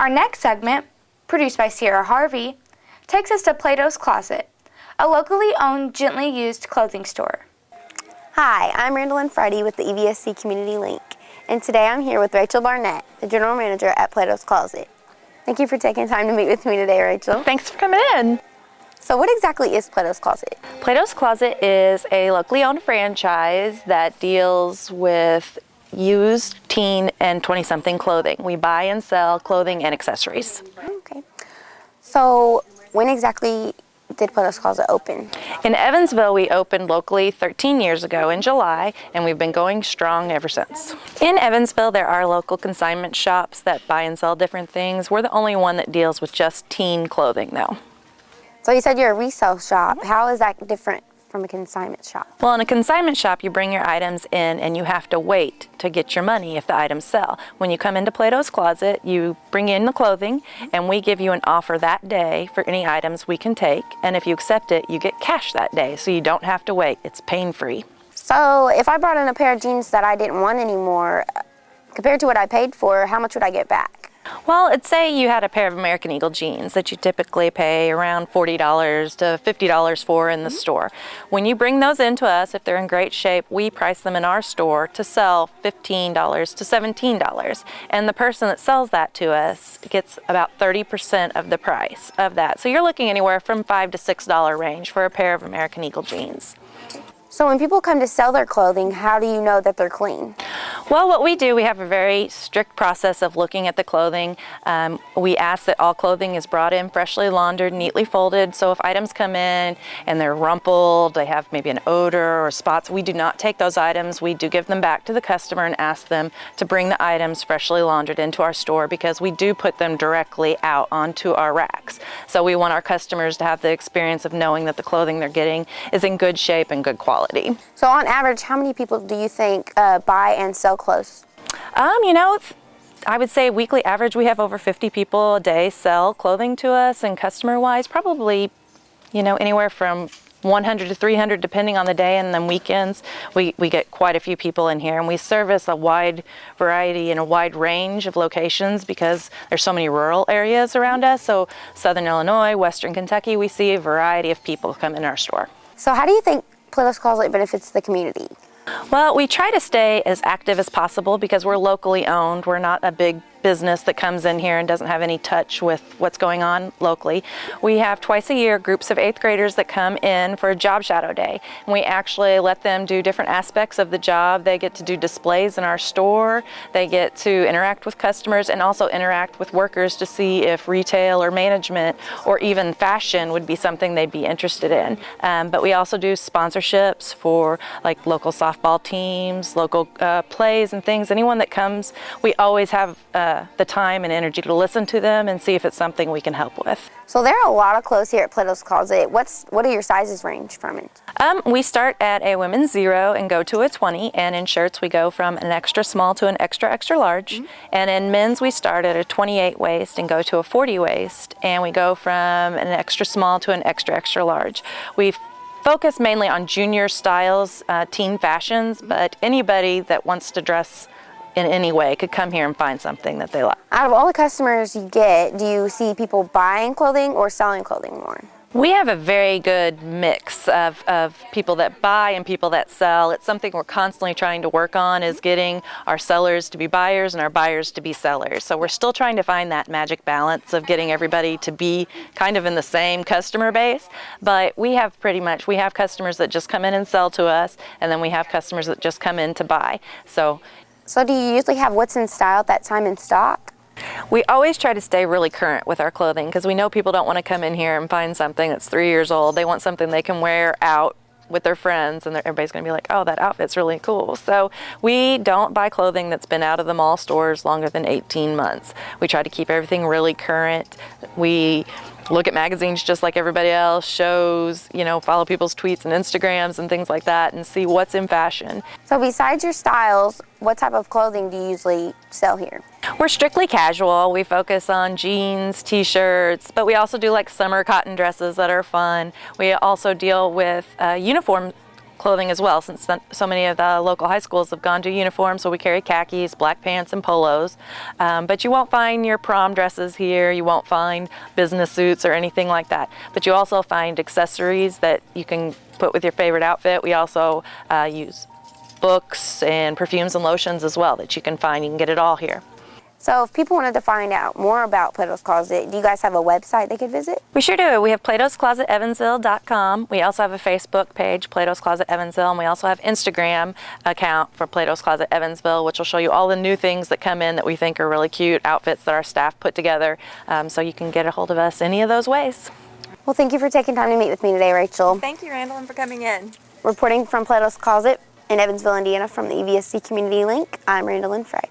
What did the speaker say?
Our next segment, produced by Sierra Harvey, takes us to Plato's Closet, a locally owned, gently used clothing store. Hi, I'm Randall Friday with the EVSC Community Link, and today I'm here with Rachel Barnett, the General Manager at Plato's Closet. Thank you for taking time to meet with me today, Rachel. Thanks for coming in. So what exactly is Plato's Closet? Plato's Closet is a locally owned franchise that deals with used teen and 20-something clothing. We buy and sell clothing and accessories. Okay. So when exactly did Plato's Closet open? In Evansville, we opened locally 13 years ago in July, and we've been going strong ever since. In Evansville, there are local consignment shops that buy and sell different things. We're the only one that deals with just teen clothing, though. So you said you're a resale shop. How is that different from a consignment shop? Well, in a consignment shop, you bring your items in and you have to wait to get your money if the items sell. When you come into Plato's Closet, you bring in the clothing and we give you an offer that day for any items we can take. And if you accept it, you get cash that day, so you don't have to wait. It's pain-free. So if I brought in a pair of jeans that I didn't want anymore, compared to what I paid for, how much would I get back? Well, let's say you had a pair of American Eagle jeans that you typically pay around $40 to $50 for in the store. When you bring those into us, if they're in great shape, we price them in our store to sell $15 to $17. And the person that sells that to us gets about 30% of the price of that. So you're looking anywhere from $5 to $6 range for a pair of American Eagle jeans. So when people come to sell their clothing, how do you know that they're clean? Well, what we do, we have a very strict process of looking at the clothing. We ask that all clothing is brought in freshly laundered, neatly folded. So if items come in and they're rumpled, they have maybe an odor or spots, we do not take those items. We do give them back to the customer and ask them to bring the items freshly laundered into our store, because we do put them directly out onto our racks. So we want our customers to have the experience of knowing that the clothing they're getting is in good shape and good quality. So on average, how many people do you think buy and sell clothes? I would say weekly average, we have over 50 people a day sell clothing to us, and customer-wise, probably, anywhere from 100 to 300 depending on the day, and then weekends we get quite a few people in here, and we service a wide variety and a wide range of locations because there's so many rural areas around us. So Southern Illinois, Western Kentucky, we see a variety of people come in our store. So how do you think Plato's Closet benefits the community? Well, we try to stay as active as possible because we're locally owned. We're not a big business that comes in here and doesn't have any touch with what's going on locally. We have twice a year groups of 8th graders that come in for a job shadow day. And we actually let them do different aspects of the job. They get to do displays in our store. They get to interact with customers and also interact with workers to see if retail or management or even fashion would be something they'd be interested in. But we also do sponsorships for like local softball teams, local plays and things. Anyone that comes, we always have the time and energy to listen to them and see if it's something we can help with. So there are a lot of clothes here at Plato's Closet. What are your sizes range from it? We start at a women's 0 and go to a 20, and in shirts we go from an extra small to an extra extra large. Mm-hmm. And in men's we start at a 28 waist and go to a 40 waist, and we go from an extra small to an extra extra large. We focus mainly on junior styles, teen fashions, but anybody that wants to dress in any way could come here and find something that they like. Out of all the customers you get, do you see people buying clothing or selling clothing more? We have a very good mix of people that buy and people that sell. It's something we're constantly trying to work on, is getting our sellers to be buyers and our buyers to be sellers. So we're still trying to find that magic balance of getting everybody to be kind of in the same customer base. But we have customers that just come in and sell to us, and then we have customers that just come in to buy. So do you usually have what's in style at that time in stock? We always try to stay really current with our clothing because we know people don't want to come in here and find something that's 3 years old. They want something they can wear out with their friends, and everybody's going to be like, oh, that outfit's really cool. So we don't buy clothing that's been out of the mall stores longer than 18 months. We try to keep everything really current. We look at magazines just like everybody else, shows, follow people's tweets and Instagrams and things like that, and see what's in fashion. So besides your styles, what type of clothing do you usually sell here? We're strictly casual. We focus on jeans, t-shirts, but we also do like summer cotton dresses that are fun. We also deal with uniform clothing as well, since so many of the local high schools have gone to uniform, so we carry khakis, black pants, and polos. But you won't find your prom dresses here, you won't find business suits or anything like that. But you also find accessories that you can put with your favorite outfit. We also use books and perfumes and lotions as well that you can find. You can get it all here. So if people wanted to find out more about Plato's Closet, do you guys have a website they could visit? We sure do. We have platosclosetevansville.com. We also have a Facebook page, Plato's Closet Evansville, and we also have Instagram account for Plato's Closet Evansville, which will show you all the new things that come in that we think are really cute, outfits that our staff put together, so you can get a hold of us any of those ways. Well, thank you for taking time to meet with me today, Rachel. Thank you, Randall, for coming in. Reporting from Plato's Closet in Evansville, Indiana from the EVSC Community Link, I'm Randall Friday.